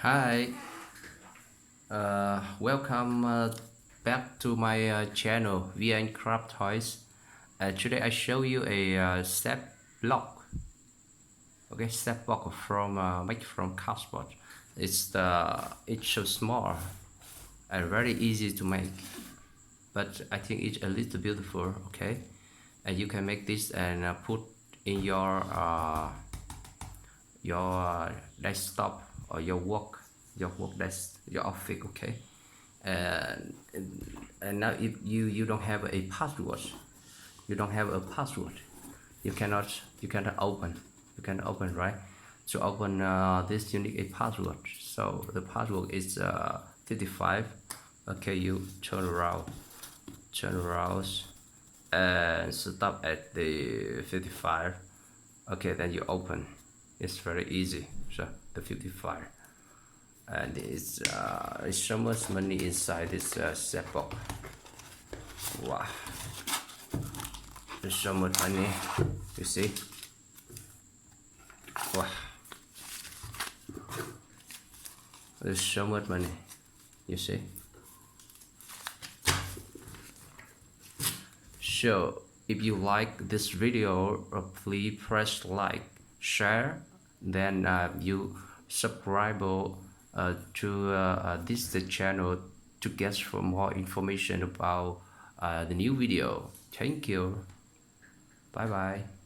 Hi, welcome back to my channel VN Craft Toys. Today I show you a step block. Okay, step block from made from cardboard. It's so small and very easy to make, but I think it's a little beautiful. Okay, and you can make this and put in your desktop or your work desk, your office. Okay, and and now if you don't have a password, you cannot open, right? To open this you need a password. So the password is 55. Okay, you turn around and stop at the 55. Okay, then you open. It's very easy. So the 55, and it's so much money inside this set box. Wow, there's so much money. You see? Wow, there's so much money. You see? So if you like this video, please press like, share, then you subscribe to this the channel to get for more information about the new video. Thank you. Bye bye.